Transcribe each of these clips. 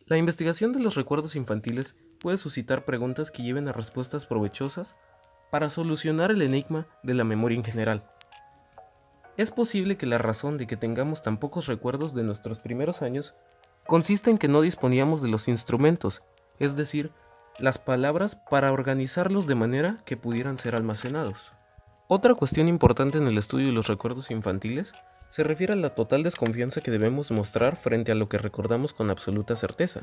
La investigación de los recuerdos infantiles puede suscitar preguntas que lleven a respuestas provechosas para solucionar el enigma de la memoria en general. Es posible que la razón de que tengamos tan pocos recuerdos de nuestros primeros años consiste en que no disponíamos de los instrumentos, es decir, las palabras para organizarlos de manera que pudieran ser almacenados. Otra cuestión importante en el estudio de los recuerdos infantiles se refiere a la total desconfianza que debemos mostrar frente a lo que recordamos con absoluta certeza,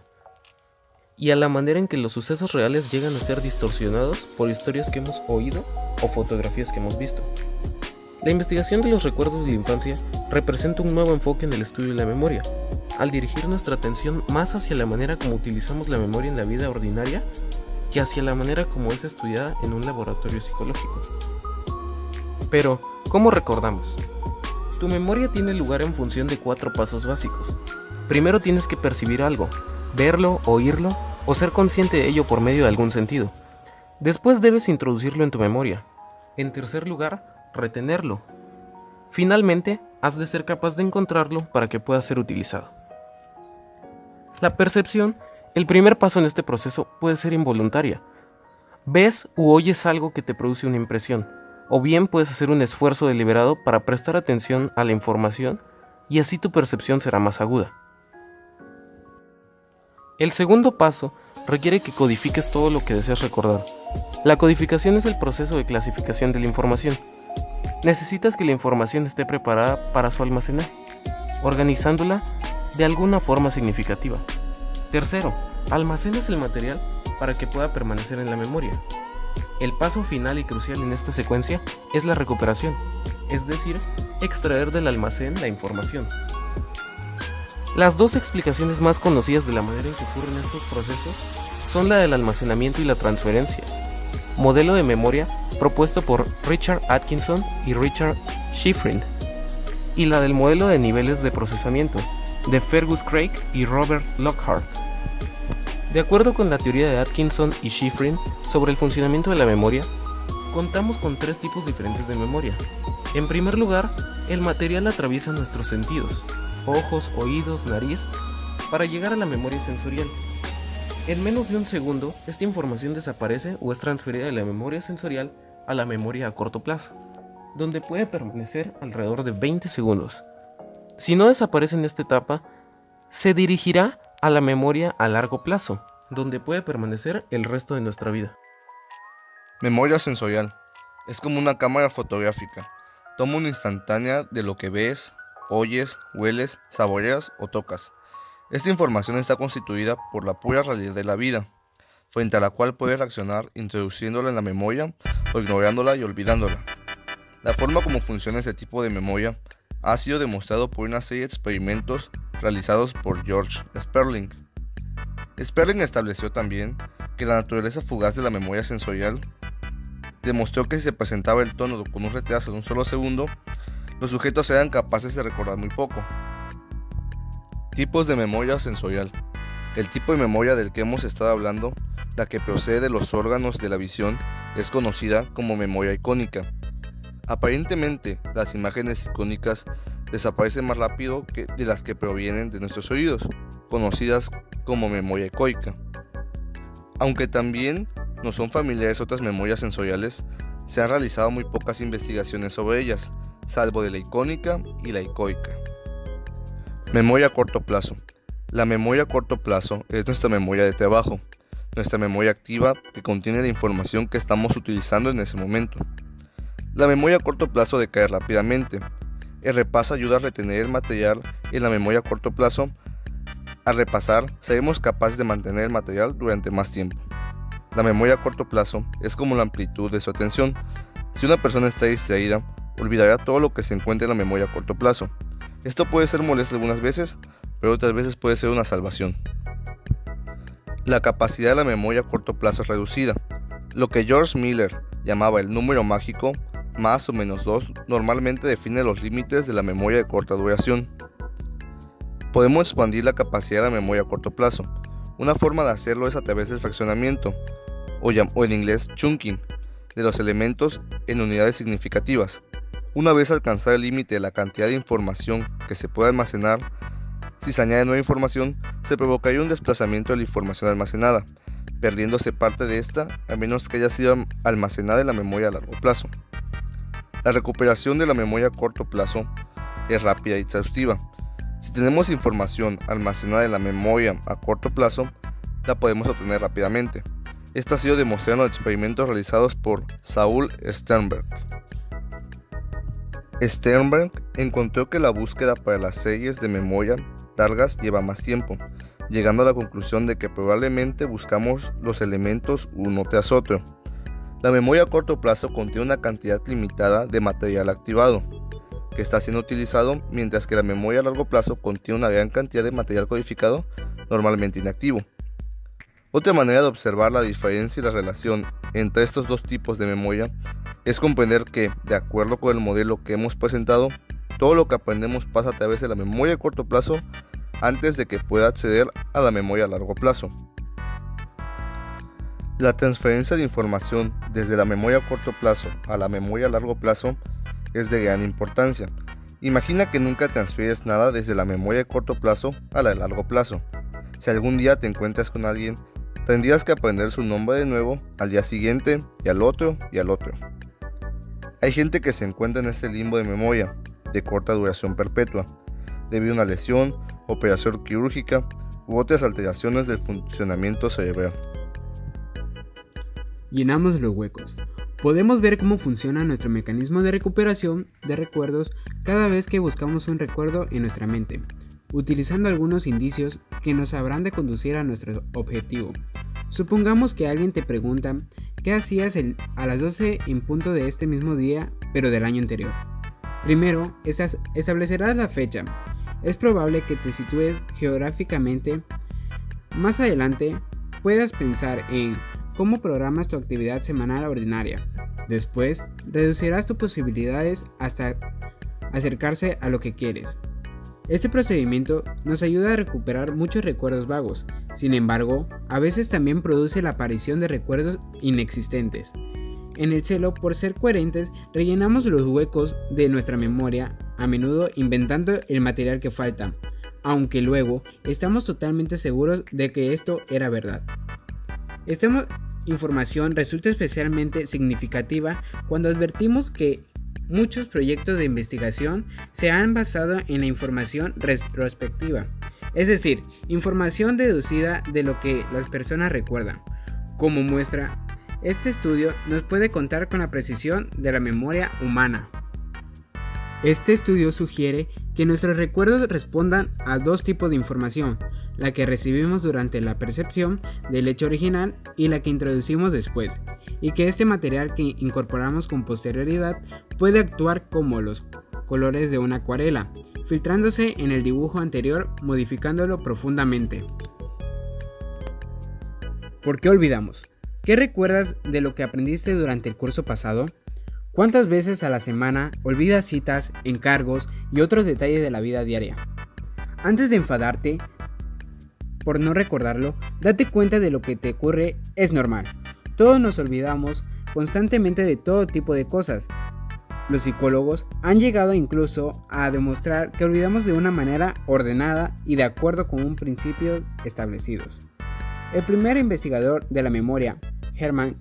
y a la manera en que los sucesos reales llegan a ser distorsionados por historias que hemos oído o fotografías que hemos visto. La investigación de los recuerdos de la infancia representa un nuevo enfoque en el estudio de la memoria, al dirigir nuestra atención más hacia la manera como utilizamos la memoria en la vida ordinaria que hacia la manera como es estudiada en un laboratorio psicológico. Pero, ¿cómo recordamos? Tu memoria tiene lugar en función de 4 pasos básicos. Primero tienes que percibir algo, verlo, oírlo o ser consciente de ello por medio de algún sentido. Después debes introducirlo en tu memoria. En tercer lugar, retenerlo. Finalmente, has de ser capaz de encontrarlo para que pueda ser utilizado. La percepción, el primer paso en este proceso, puede ser involuntaria. Ves u oyes algo que te produce una impresión, o bien puedes hacer un esfuerzo deliberado para prestar atención a la información y así tu percepción será más aguda. El segundo paso requiere que codifiques todo lo que deseas recordar. La codificación es el proceso de clasificación de la información. Necesitas que la información esté preparada para su almacenaje, organizándola de alguna forma significativa. Tercero, almacenas el material para que pueda permanecer en la memoria. El paso final y crucial en esta secuencia es la recuperación, es decir, extraer del almacén la información. Las 2 explicaciones más conocidas de la manera en que ocurren estos procesos son la del almacenamiento y la transferencia, modelo de memoria propuesto por Richard Atkinson y Richard Schifrin, y la del modelo de niveles de procesamiento, de Fergus Craig y Robert Lockhart. De acuerdo con la teoría de Atkinson y Schifrin sobre el funcionamiento de la memoria, contamos con 3 tipos diferentes de memoria. En primer lugar, el material atraviesa nuestros sentidos, ojos, oídos, nariz, para llegar a la memoria sensorial. En menos de un segundo, esta información desaparece o es transferida de la memoria sensorial a la memoria a corto plazo, donde puede permanecer alrededor de 20 segundos. Si no desaparece en esta etapa, se dirigirá a la memoria a largo plazo, donde puede permanecer el resto de nuestra vida. Memoria sensorial. Es como una cámara fotográfica. Toma una instantánea de lo que ves, oyes, hueles, saboreas o tocas. Esta información está constituida por la pura realidad de la vida, frente a la cual puedes reaccionar introduciéndola en la memoria o ignorándola y olvidándola. La forma como funciona este tipo de memoria ha sido demostrado por una serie de experimentos realizados por George Sperling. Sperling estableció también que la naturaleza fugaz de la memoria sensorial demostró que si se presentaba el tono con un retraso de un solo segundo, los sujetos eran capaces de recordar muy poco. Tipos de memoria sensorial. El tipo de memoria del que hemos estado hablando, la que procede de los órganos de la visión, es conocida como memoria icónica. Aparentemente, las imágenes icónicas desaparecen más rápido que de las que provienen de nuestros oídos, conocidas como memoria ecoica. Aunque también nos son familiares otras memorias sensoriales, se han realizado muy pocas investigaciones sobre ellas, salvo de la icónica y la ecoica. Memoria a corto plazo. La memoria a corto plazo es nuestra memoria de trabajo, nuestra memoria activa que contiene la información que estamos utilizando en ese momento. La memoria a corto plazo decae rápidamente. El repaso ayuda a retener el material en la memoria a corto plazo. Al repasar, seremos capaces de mantener el material durante más tiempo. La memoria a corto plazo es como la amplitud de su atención. Si una persona está distraída, olvidará todo lo que se encuentra en la memoria a corto plazo. Esto puede ser molesto algunas veces, pero otras veces puede ser una salvación. La capacidad de la memoria a corto plazo es reducida. Lo que George Miller llamaba el número mágico, más o menos 2, normalmente define los límites de la memoria de corta duración. Podemos expandir la capacidad de la memoria a corto plazo. Una forma de hacerlo es a través del fraccionamiento, o en inglés chunking, de los elementos en unidades significativas. Una vez alcanzado el límite de la cantidad de información que se puede almacenar, Si se añade nueva información, se provocaría un desplazamiento de la información almacenada, perdiéndose parte de esta a menos que haya sido almacenada en la memoria a largo plazo. La recuperación de la memoria a corto plazo es rápida y exhaustiva. Si tenemos información almacenada en la memoria a corto plazo, la podemos obtener rápidamente. Esto ha sido demostrado en los experimentos realizados por Saul Sternberg. Sternberg encontró que la búsqueda para las series de memoria largas lleva más tiempo, llegando a la conclusión de que probablemente buscamos los elementos uno tras otro. La memoria a corto plazo contiene una cantidad limitada de material activado, que está siendo utilizado, mientras que la memoria a largo plazo contiene una gran cantidad de material codificado, normalmente inactivo. Otra manera de observar la diferencia y la relación entre estos dos tipos de memoria es comprender que, de acuerdo con el modelo que hemos presentado, todo lo que aprendemos pasa a través de la memoria a corto plazo antes de que pueda acceder a la memoria a largo plazo. La transferencia de información desde la memoria a corto plazo a la memoria a largo plazo es de gran importancia. Imagina que nunca transfieres nada desde la memoria a corto plazo a la de largo plazo. Si algún día te encuentras con alguien, tendrías que aprender su nombre de nuevo al día siguiente y al otro y al otro. Hay gente que se encuentra en este limbo de memoria, de corta duración perpetua, debido a una lesión, operación quirúrgica u otras alteraciones del funcionamiento cerebral. Llenamos los huecos. Podemos ver cómo funciona nuestro mecanismo de recuperación de recuerdos cada vez que buscamos un recuerdo en nuestra mente, utilizando algunos indicios que nos habrán de conducir a nuestro objetivo. Supongamos que alguien te pregunta qué hacías a las 12 en punto de este mismo día, pero del año anterior. Primero, establecerás la fecha. Es probable que te sitúes geográficamente. Más adelante, puedas pensar en cómo programas tu actividad semanal ordinaria. Después, reducirás tus posibilidades hasta acercarse a lo que quieres. Este procedimiento nos ayuda a recuperar muchos recuerdos vagos. Sin embargo, a veces también produce la aparición de recuerdos inexistentes. En el celo por ser coherentes, rellenamos los huecos de nuestra memoria, a menudo inventando el material que falta, aunque luego estamos totalmente seguros de que esto era verdad. Esta información resulta especialmente significativa cuando advertimos que muchos proyectos de investigación se han basado en la información retrospectiva, es decir, información deducida de lo que las personas recuerdan. Como muestra, este estudio nos puede contar con la precisión de la memoria humana. Este estudio sugiere que nuestros recuerdos respondan a dos tipos de información, la que recibimos durante la percepción del hecho original y la que introducimos después, y que este material que incorporamos con posterioridad puede actuar como los colores de una acuarela, filtrándose en el dibujo anterior, modificándolo profundamente. ¿Por qué olvidamos? ¿Qué recuerdas de lo que aprendiste durante el curso pasado? ¿Cuántas veces a la semana olvidas citas, encargos y otros detalles de la vida diaria? Antes de enfadarte por no recordarlo, date cuenta de lo que te ocurre es normal. Todos nos olvidamos constantemente de todo tipo de cosas. Los psicólogos han llegado incluso a demostrar que olvidamos de una manera ordenada y de acuerdo con un principio establecidos. El primer investigador de la memoria, Hermann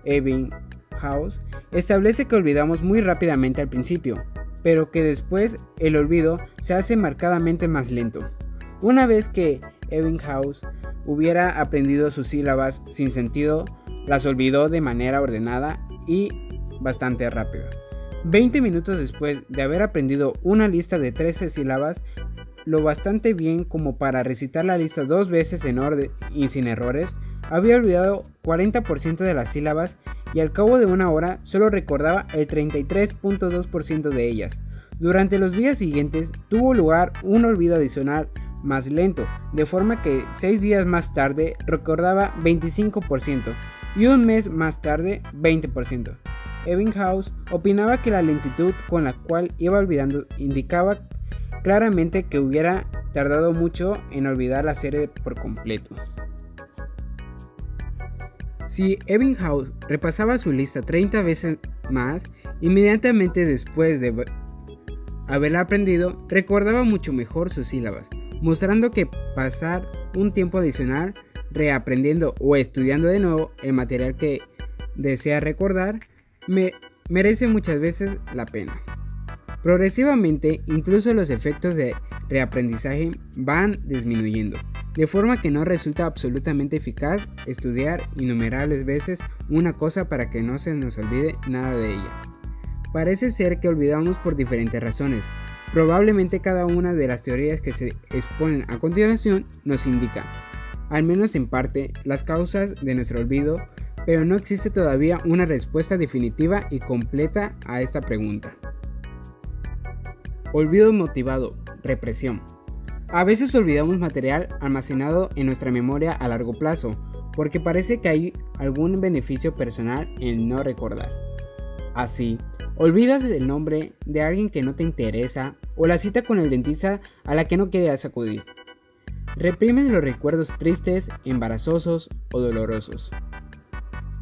Ebbinghaus, establece que olvidamos muy rápidamente al principio, pero que después el olvido se hace marcadamente más lento. Una vez que Ebbinghaus hubiera aprendido sus sílabas sin sentido, las olvidó de manera ordenada y bastante rápida. 20 minutos después de haber aprendido una lista de 13 sílabas, lo bastante bien como para recitar la lista 2 veces en orden y sin errores, había olvidado 40% de las sílabas y al cabo de una hora solo recordaba el 33.2% de ellas. Durante los días siguientes tuvo lugar un olvido adicional más lento, de forma que 6 días más tarde recordaba 25% y un mes más tarde 20%. Ebbinghaus opinaba que la lentitud con la cual iba olvidando indicaba claramente que hubiera tardado mucho en olvidar la serie por completo. Si Ebbinghaus repasaba su lista 30 veces más, inmediatamente después de haberla aprendido, recordaba mucho mejor sus sílabas. mostrando que pasar un tiempo adicional reaprendiendo o estudiando de nuevo el material que desea recordar merece muchas veces la pena. Progresivamente, incluso los efectos de reaprendizaje van disminuyendo, de forma que no resulta absolutamente eficaz estudiar innumerables veces una cosa para que no se nos olvide nada de ella. Parece ser que olvidamos por diferentes razones. Probablemente cada una de las teorías que se exponen a continuación nos indica, al menos en parte, las causas de nuestro olvido, pero no existe todavía una respuesta definitiva y completa a esta pregunta. Olvido motivado, represión. A veces olvidamos material almacenado en nuestra memoria a largo plazo, porque parece que hay algún beneficio personal en no recordar. Así, olvidas el nombre de alguien que no te interesa o la cita con el dentista a la que no querías acudir. Reprimes los recuerdos tristes, embarazosos o dolorosos.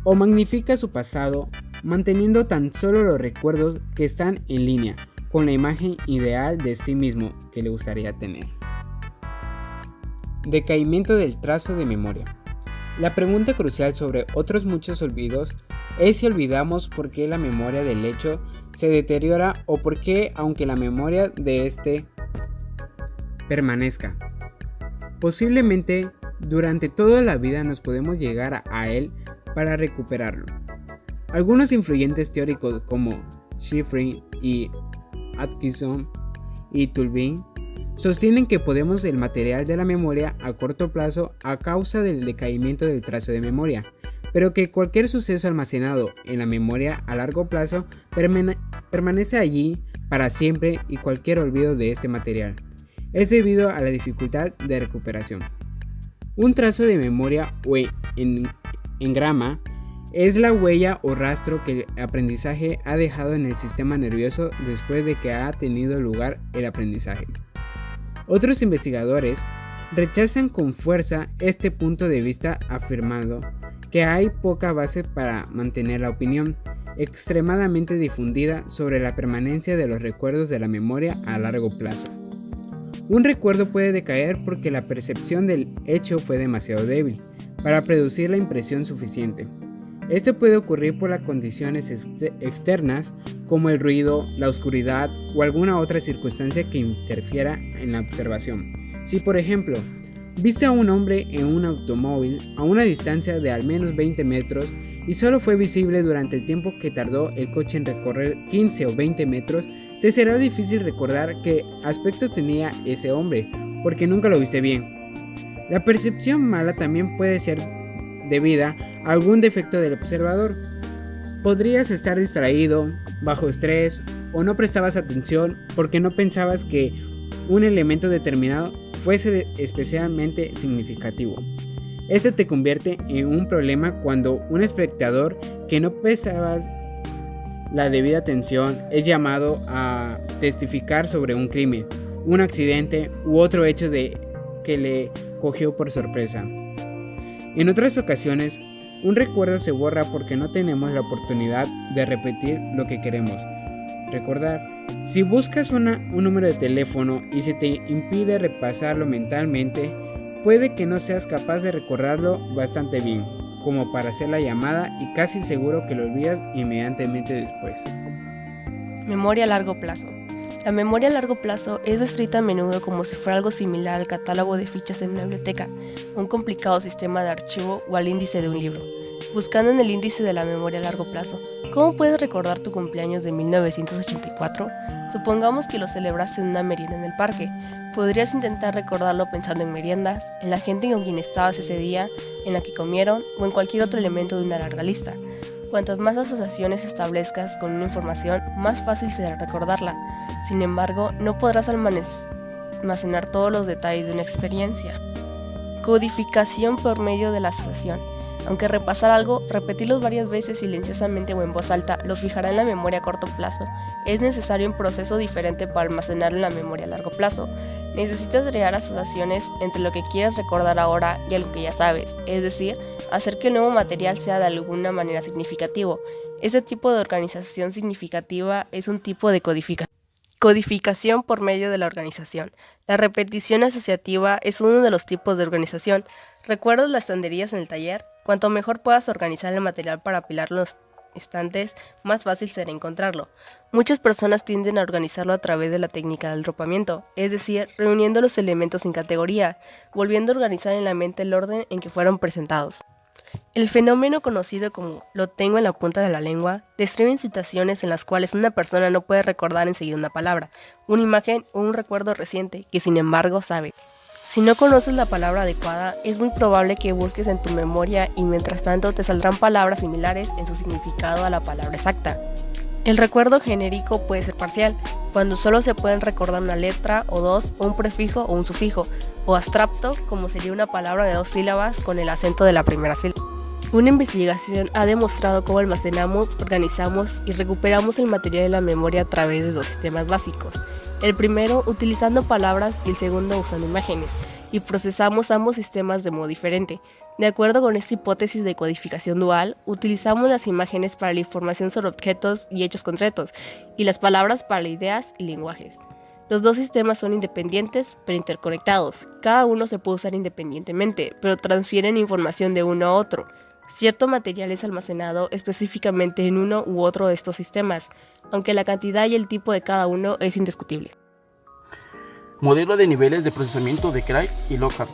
O magnificas su pasado, manteniendo tan solo los recuerdos que están en línea con la imagen ideal de sí mismo que le gustaría tener. Decaimiento del trazo de memoria. La pregunta crucial sobre otros muchos olvidos es si olvidamos por qué la memoria del hecho se deteriora o por qué, aunque la memoria de este permanezca. Posiblemente durante toda la vida nos podemos llegar a él para recuperarlo. Algunos influyentes teóricos como Shiffrin y Atkinson y Tulbin sostienen que podemos el material de la memoria a corto plazo a causa del decaimiento del trazo de memoria, pero que cualquier suceso almacenado en la memoria a largo plazo permanece allí para siempre y cualquier olvido de este material es debido a la dificultad de recuperación. Un trazo de memoria o engrama es la huella o rastro que el aprendizaje ha dejado en el sistema nervioso después de que ha tenido lugar el aprendizaje. Otros investigadores rechazan con fuerza este punto de vista afirmando que hay poca base para mantener la opinión extremadamente difundida sobre la permanencia de los recuerdos de la memoria a largo plazo. Un recuerdo puede decaer porque la percepción del hecho fue demasiado débil para producir la impresión suficiente. Esto puede ocurrir por las condiciones externas como el ruido, la oscuridad o alguna otra circunstancia que interfiera en la observación. Si por ejemplo, viste a un hombre en un automóvil a una distancia de al menos 20 metros y solo fue visible durante el tiempo que tardó el coche en recorrer 15 o 20 metros, te será difícil recordar qué aspecto tenía ese hombre, porque nunca lo viste bien. La percepción mala también puede ser debida a algún defecto del observador. Podrías estar distraído, bajo estrés, o no prestabas atención porque no pensabas que un elemento determinado fuese especialmente significativo. Esto te convierte en un problema cuando un espectador que no prestaba la debida atención es llamado a testificar sobre un crimen, un accidente u otro hecho que le cogió por sorpresa. En otras ocasiones, un recuerdo se borra porque no tenemos la oportunidad de repetir lo que queremos recordar. Si buscas un número de teléfono y se te impide repasarlo mentalmente, puede que no seas capaz de recordarlo bastante bien como para hacer la llamada y casi seguro que lo olvidas inmediatamente después. Memoria a largo plazo. La memoria a largo plazo es descrita a menudo como si fuera algo similar al catálogo de fichas en una biblioteca, un complicado sistema de archivo o al índice de un libro. Buscando en el índice de la memoria a largo plazo, ¿cómo puedes recordar tu cumpleaños de 1984? Supongamos que lo celebraste en una merienda en el parque. Podrías intentar recordarlo pensando en meriendas, en la gente con quien estabas ese día, en la que comieron o en cualquier otro elemento de una larga lista. Cuantas más asociaciones establezcas con una información, más fácil será recordarla. Sin embargo, no podrás almacenar todos los detalles de una experiencia. Codificación por medio de la asociación. Aunque repasar algo, repetirlo varias veces silenciosamente o en voz alta, lo fijará en la memoria a corto plazo. Es necesario un proceso diferente para almacenarlo en la memoria a largo plazo. Necesitas crear asociaciones entre lo que quieres recordar ahora y algo que ya sabes, es decir, hacer que el nuevo material sea de alguna manera significativo. Este tipo de organización significativa es un tipo de codificación. Codificación por medio de la organización. La repetición asociativa es uno de los tipos de organización. ¿Recuerdas las estanterías en el taller? Cuanto mejor puedas organizar el material para apilar los estantes, más fácil será encontrarlo. Muchas personas tienden a organizarlo a través de la técnica del agrupamiento, es decir, reuniendo los elementos en categoría, volviendo a organizar en la mente el orden en que fueron presentados. El fenómeno conocido como "lo tengo en la punta de la lengua" describe situaciones en las cuales una persona no puede recordar enseguida una palabra, una imagen o un recuerdo reciente que sin embargo sabe. Si no conoces la palabra adecuada, es muy probable que busques en tu memoria y mientras tanto te saldrán palabras similares en su significado a la palabra exacta. El recuerdo genérico puede ser parcial, cuando solo se pueden recordar una letra o dos, o un prefijo o un sufijo, o abstracto, como sería una palabra de 2 sílabas con el acento de la primera sílaba. Una investigación ha demostrado cómo almacenamos, organizamos y recuperamos el material de la memoria a través de 2 sistemas básicos. El primero utilizando palabras y el segundo usando imágenes, y procesamos ambos sistemas de modo diferente. De acuerdo con esta hipótesis de codificación dual, utilizamos las imágenes para la información sobre objetos y hechos concretos, y las palabras para ideas y lenguajes. Los 2 sistemas son independientes, pero interconectados. Cada uno se puede usar independientemente, pero transfieren información de uno a otro. Cierto material es almacenado específicamente en uno u otro de estos sistemas, aunque la cantidad y el tipo de cada uno es indiscutible. Modelo de niveles de procesamiento de Craig y Lockhart.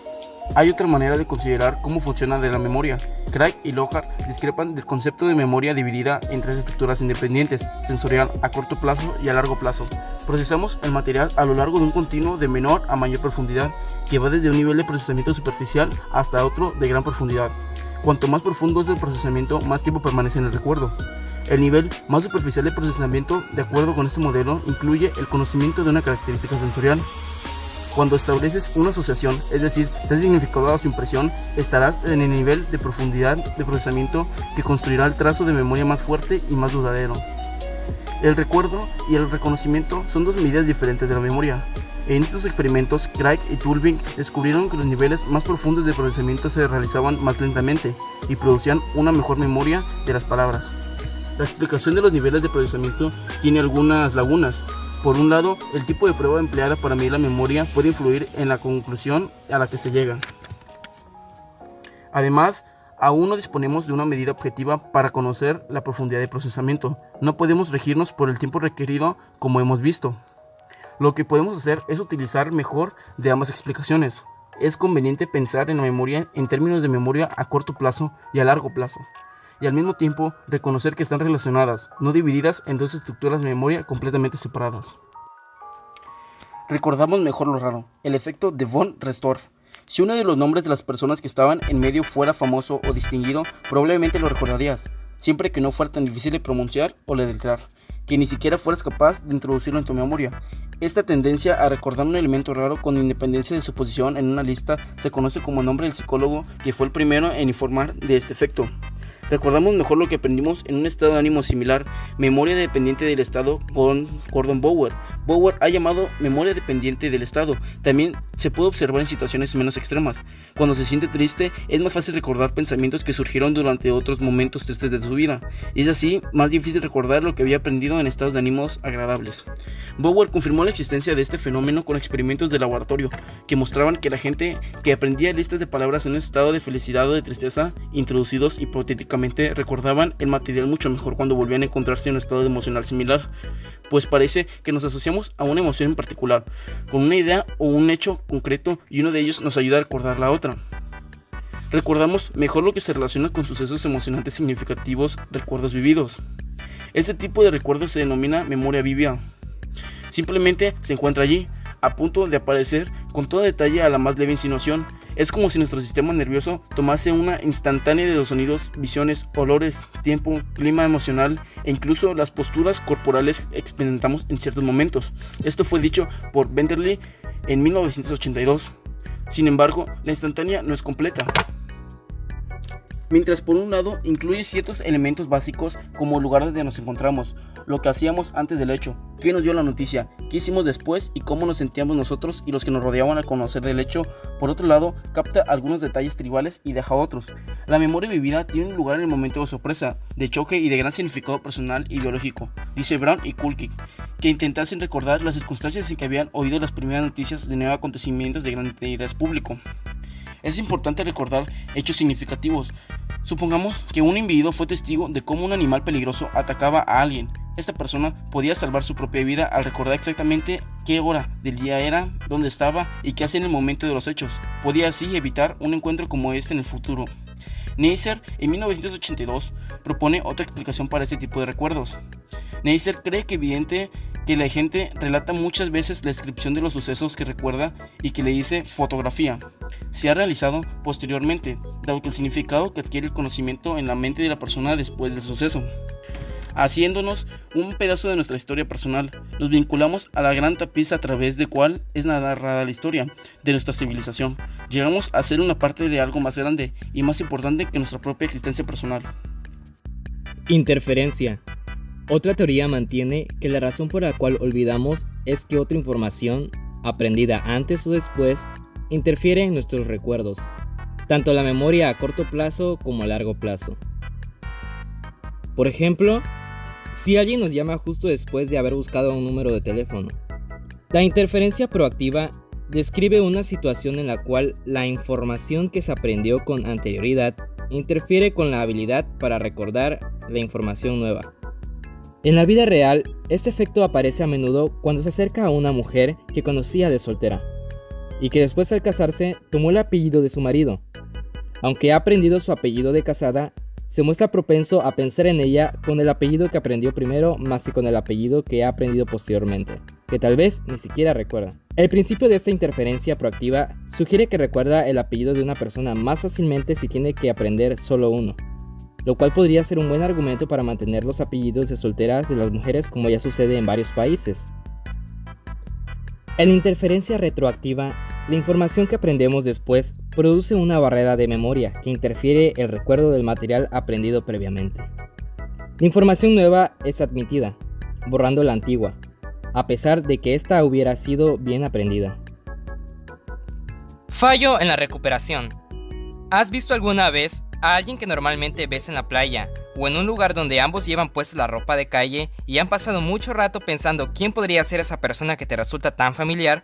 Hay otra manera de considerar cómo funciona la memoria. Craig y Lockhart discrepan del concepto de memoria dividida en 3 estructuras independientes: sensorial, a corto plazo y a largo plazo. Procesamos el material a lo largo de un continuo de menor a mayor profundidad, que va desde un nivel de procesamiento superficial hasta otro de gran profundidad. Cuanto más profundo es el procesamiento, más tiempo permanece en el recuerdo. El nivel más superficial de procesamiento, de acuerdo con este modelo, incluye el conocimiento de una característica sensorial. Cuando estableces una asociación, es decir, das significado a su impresión, estarás en el nivel de profundidad de procesamiento que construirá el trazo de memoria más fuerte y más duradero. El recuerdo y el reconocimiento son 2 medidas diferentes de la memoria. En estos experimentos, Craig y Tulving descubrieron que los niveles más profundos de procesamiento se realizaban más lentamente y producían una mejor memoria de las palabras. La explicación de los niveles de procesamiento tiene algunas lagunas. Por un lado, el tipo de prueba empleada para medir la memoria puede influir en la conclusión a la que se llega. Además, aún no disponemos de una medida objetiva para conocer la profundidad de procesamiento. No podemos regirnos por el tiempo requerido, como hemos visto. Lo que podemos hacer es utilizar mejor de ambas explicaciones. Es conveniente pensar en la memoria en términos de memoria a corto plazo y a largo plazo, y al mismo tiempo reconocer que están relacionadas, no divididas en 2 estructuras de memoria completamente separadas. Recordamos mejor lo raro, el efecto de von Restorff. Si uno de los nombres de las personas que estaban en medio fuera famoso o distinguido, probablemente lo recordarías, siempre que no fuera tan difícil de pronunciar o deletrear, que ni siquiera fueras capaz de introducirlo en tu memoria. Esta tendencia a recordar un elemento raro con independencia de su posición en una lista se conoce como nombre del psicólogo que fue el primero en informar de este efecto. Recordamos mejor lo que aprendimos en un estado de ánimo similar, memoria dependiente del estado, con Gordon Bower. Bower ha llamado memoria dependiente del estado. También se puede observar en situaciones menos extremas. Cuando se siente triste, es más fácil recordar pensamientos que surgieron durante otros momentos tristes de su vida. Es así más difícil recordar lo que había aprendido en estados de ánimos agradables. Bower confirmó la existencia de este fenómeno con experimentos de laboratorio que mostraban que la gente que aprendía listas de palabras en un estado de felicidad o de tristeza, introducidos hipotéticamente, recordaban el material mucho mejor cuando volvían a encontrarse en un estado emocional similar, pues parece que nos asociamos a una emoción en particular, con una idea o un hecho concreto, y uno de ellos nos ayuda a recordar la otra. Recordamos mejor lo que se relaciona con sucesos emocionantes significativos, recuerdos vividos. Este tipo de recuerdo se denomina memoria vívida. Simplemente se encuentra allí, a punto de aparecer con todo detalle a la más leve insinuación. Es como si nuestro sistema nervioso tomase una instantánea de los sonidos, visiones, olores, tiempo, clima emocional e incluso las posturas corporales que experimentamos en ciertos momentos. Esto fue dicho por Benderly en 1982. Sin embargo, la instantánea no es completa. Mientras por un lado incluye ciertos elementos básicos como el lugar donde nos encontramos, lo que hacíamos antes del hecho, quién nos dio la noticia, qué hicimos después y cómo nos sentíamos nosotros y los que nos rodeaban al conocer del hecho. Por otro lado, capta algunos detalles tribales y deja otros. La memoria vivida tiene un lugar en el momento de sorpresa, de choque y de gran significado personal y biológico, dice Brown y Kulkik, que intentasen recordar las circunstancias en que habían oído las primeras noticias de nuevos acontecimientos de gran interés público. Es importante recordar hechos significativos. Supongamos que un individuo fue testigo de cómo un animal peligroso atacaba a alguien. Esta persona podía salvar su propia vida al recordar exactamente qué hora del día era, dónde estaba y qué hacía en el momento de los hechos. Podía así evitar un encuentro como este en el futuro. Neisser, en 1982, propone otra explicación para este tipo de recuerdos. Neisser cree que evidente que la gente relata muchas veces la descripción de los sucesos que recuerda y que le dice fotografía. Se ha realizado posteriormente, dado que el significado que adquiere el conocimiento en la mente de la persona después del suceso. Haciéndonos un pedazo de nuestra historia personal, nos vinculamos a la gran tapiz a través de cual es narrada la historia de nuestra civilización. Llegamos a ser una parte de algo más grande y más importante que nuestra propia existencia personal. Interferencia. Otra teoría mantiene que la razón por la cual olvidamos es que otra información, aprendida antes o después, interfiere en nuestros recuerdos, tanto la memoria a corto plazo como a largo plazo. Por ejemplo, si alguien nos llama justo después de haber buscado un número de teléfono. La interferencia proactiva describe una situación en la cual la información que se aprendió con anterioridad interfiere con la habilidad para recordar la información nueva. En la vida real, este efecto aparece a menudo cuando se acerca a una mujer que conocía de soltera y que después al casarse tomó el apellido de su marido. Aunque ha aprendido su apellido de casada, se muestra propenso a pensar en ella con el apellido que aprendió primero más que con el apellido que ha aprendido posteriormente, que tal vez ni siquiera recuerda. El principio de esta interferencia proactiva sugiere que recuerda el apellido de una persona más fácilmente si tiene que aprender solo uno, lo cual podría ser un buen argumento para mantener los apellidos de solteras de las mujeres como ya sucede en varios países. En la interferencia retroactiva, la información que aprendemos después produce una barrera de memoria que interfiere el recuerdo del material aprendido previamente. La información nueva es admitida, borrando la antigua, a pesar de que ésta hubiera sido bien aprendida. Fallo en la recuperación. ¿Has visto alguna vez a alguien que normalmente ves en la playa o en un lugar donde ambos llevan puesta la ropa de calle y han pasado mucho rato pensando quién podría ser esa persona que te resulta tan familiar?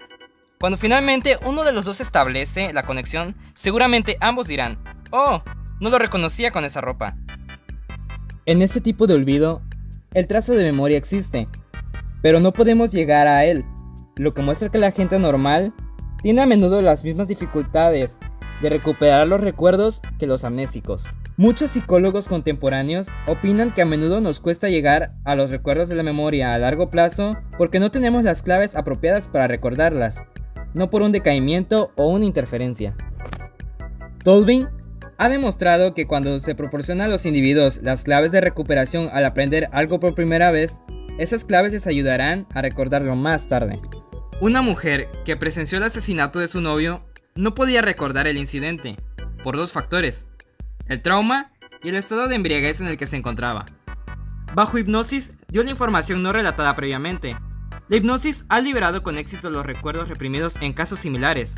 Cuando finalmente uno de los dos establece la conexión, seguramente ambos dirán: "Oh, no lo reconocía con esa ropa". En este tipo de olvido, el trazo de memoria existe, pero no podemos llegar a él, lo que muestra que la gente normal tiene a menudo las mismas dificultades de recuperar los recuerdos que los amnésicos. Muchos psicólogos contemporáneos opinan que a menudo nos cuesta llegar a los recuerdos de la memoria a largo plazo porque no tenemos las claves apropiadas para recordarlas, no por un decaimiento o una interferencia. Tolvin ha demostrado que cuando se proporciona a los individuos las claves de recuperación al aprender algo por primera vez, esas claves les ayudarán a recordarlo más tarde. Una mujer que presenció el asesinato de su novio no podía recordar el incidente, por dos factores: el trauma y el estado de embriaguez en el que se encontraba. Bajo hipnosis dio la información no relatada previamente. La hipnosis ha liberado con éxito los recuerdos reprimidos en casos similares,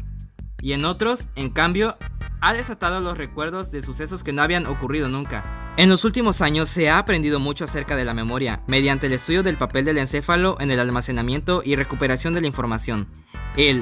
y en otros, en cambio, ha desatado los recuerdos de sucesos que no habían ocurrido nunca. En los últimos años se ha aprendido mucho acerca de la memoria, mediante el estudio del papel del encéfalo en el almacenamiento y recuperación de la información.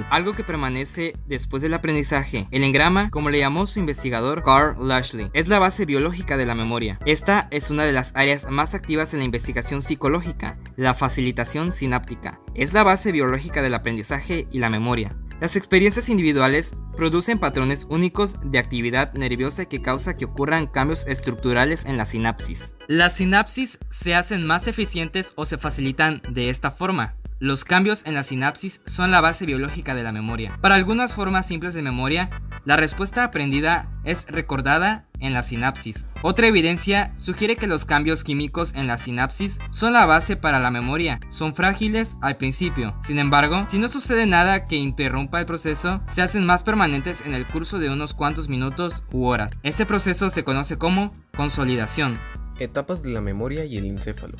Algo que permanece después del aprendizaje. El engrama, como le llamó su investigador Carl Lashley, es la base biológica de la memoria. Esta es una de las áreas más activas en la investigación psicológica. La facilitación sináptica es la base biológica del aprendizaje y la memoria. Las experiencias individuales producen patrones únicos de actividad nerviosa que causa que ocurran cambios estructurales en la sinapsis. Las sinapsis se hacen más eficientes o se facilitan de esta forma. Los cambios en la sinapsis son la base biológica de la memoria. Para algunas formas simples de memoria, La respuesta aprendida es recordada en la sinapsis. Otra evidencia sugiere que los cambios químicos en la sinapsis son la base para la memoria. Son frágiles al principio. Sin embargo, si no sucede nada que interrumpa el proceso, se hacen más permanentes en el curso de unos cuantos minutos u horas. Este proceso se conoce como consolidación. Etapas de la memoria y el encéfalo.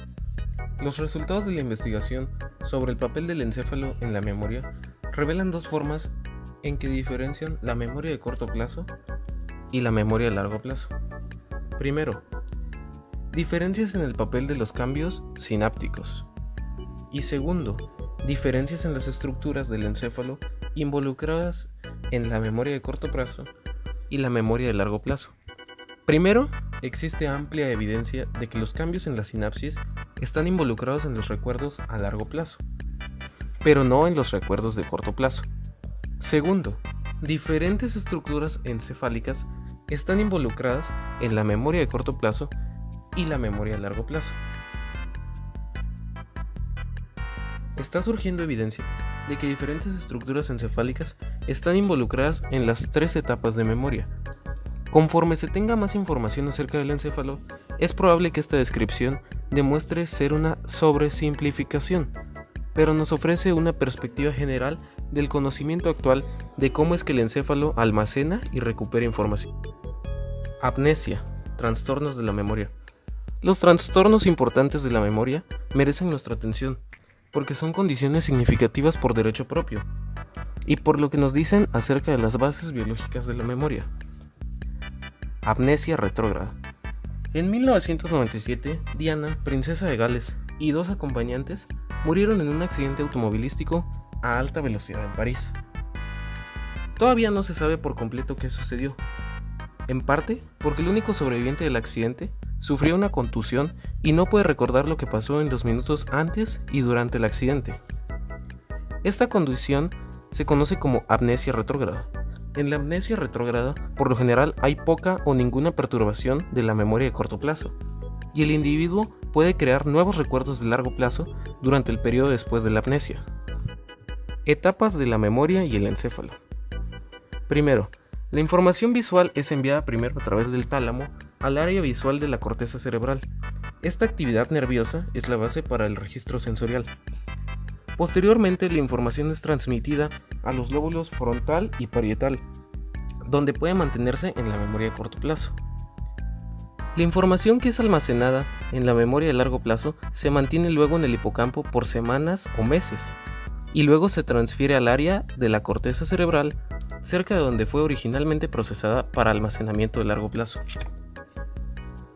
Los resultados de la investigación sobre el papel del encéfalo en la memoria revelan dos formas en que diferencian la memoria de corto plazo y la memoria de largo plazo. Primero, diferencias en el papel de los cambios sinápticos. Y segundo, diferencias en las estructuras del encéfalo involucradas en la memoria de corto plazo y la memoria de largo plazo. Primero, existe amplia evidencia de que los cambios en la sinapsis están involucrados en los recuerdos a largo plazo, pero no en los recuerdos de corto plazo. Segundo, diferentes estructuras encefálicas están involucradas en la memoria de corto plazo y la memoria de largo plazo. Está surgiendo evidencia de que diferentes estructuras encefálicas están involucradas en las tres etapas de memoria. Conforme se tenga más información acerca del encéfalo, es probable que esta descripción demuestre ser una sobresimplificación, pero nos ofrece una perspectiva general del conocimiento actual de cómo es que el encéfalo almacena y recupera información. Amnesia, trastornos de la memoria. Los trastornos importantes de la memoria merecen nuestra atención, porque son condiciones significativas por derecho propio, y por lo que nos dicen acerca de las bases biológicas de la memoria. Amnesia retrógrada. En 1997, Diana, princesa de Gales, y dos acompañantes murieron en un accidente automovilístico a alta velocidad en París. Todavía no se sabe por completo qué sucedió, en parte porque el único sobreviviente del accidente sufrió una contusión y no puede recordar lo que pasó en los minutos antes y durante el accidente. Esta condición se conoce como amnesia retrógrada. En la amnesia retrógrada, por lo general, hay poca o ninguna perturbación de la memoria de corto plazo, y el individuo puede crear nuevos recuerdos de largo plazo durante el periodo después de la amnesia. Etapas de la memoria y el encéfalo. Primero, la información visual es enviada primero a través del tálamo al área visual de la corteza cerebral. Esta actividad nerviosa es la base para el registro sensorial. Posteriormente, la información es transmitida a los lóbulos frontal y parietal, donde puede mantenerse en la memoria de corto plazo. La información que es almacenada en la memoria de largo plazo se mantiene luego en el hipocampo por semanas o meses, y luego se transfiere al área de la corteza cerebral cerca de donde fue originalmente procesada para almacenamiento de largo plazo.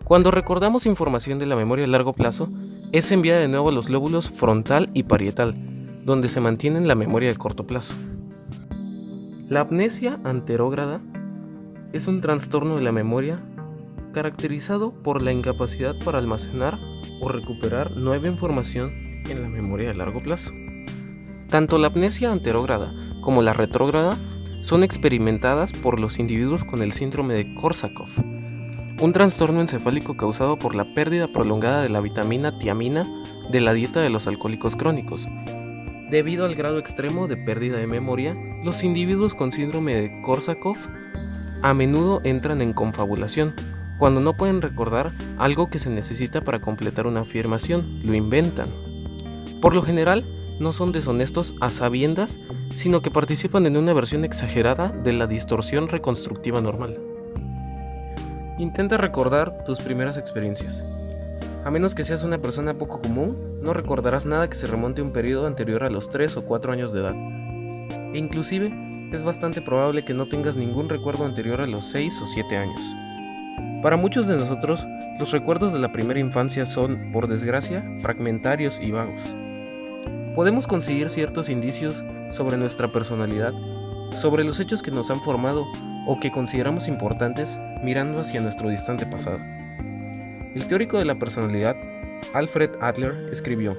Cuando recordamos información de la memoria de largo plazo, es enviada de nuevo a los lóbulos frontal y parietal, donde se mantiene en la memoria de corto plazo. La amnesia anterógrada es un trastorno de la memoria caracterizado por la incapacidad para almacenar o recuperar nueva información en la memoria de largo plazo. Tanto la amnesia anterógrada como la retrógrada son experimentadas por los individuos con el síndrome de Korsakoff, un trastorno encefálico causado por la pérdida prolongada de la vitamina tiamina de la dieta de los alcohólicos crónicos. Debido al grado extremo de pérdida de memoria, los individuos con síndrome de Korsakoff a menudo entran en confabulación. Cuando no pueden recordar algo que se necesita para completar una afirmación, lo inventan. Por lo general, no son deshonestos a sabiendas, sino que participan en una versión exagerada de la distorsión reconstructiva normal. Intenta recordar tus primeras experiencias. A menos que seas una persona poco común, no recordarás nada que se remonte a un periodo anterior a los 3 o 4 años de edad. E inclusive, es bastante probable que no tengas ningún recuerdo anterior a los 6 o 7 años. Para muchos de nosotros, los recuerdos de la primera infancia son, por desgracia, fragmentarios y vagos. Podemos conseguir ciertos indicios sobre nuestra personalidad, sobre los hechos que nos han formado o que consideramos importantes mirando hacia nuestro distante pasado. El teórico de la personalidad, Alfred Adler, escribió: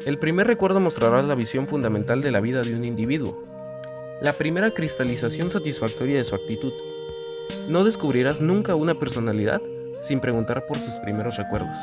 "El primer recuerdo mostrará la visión fundamental de la vida de un individuo, la primera cristalización satisfactoria de su actitud. No descubrirás nunca una personalidad sin preguntar por sus primeros recuerdos".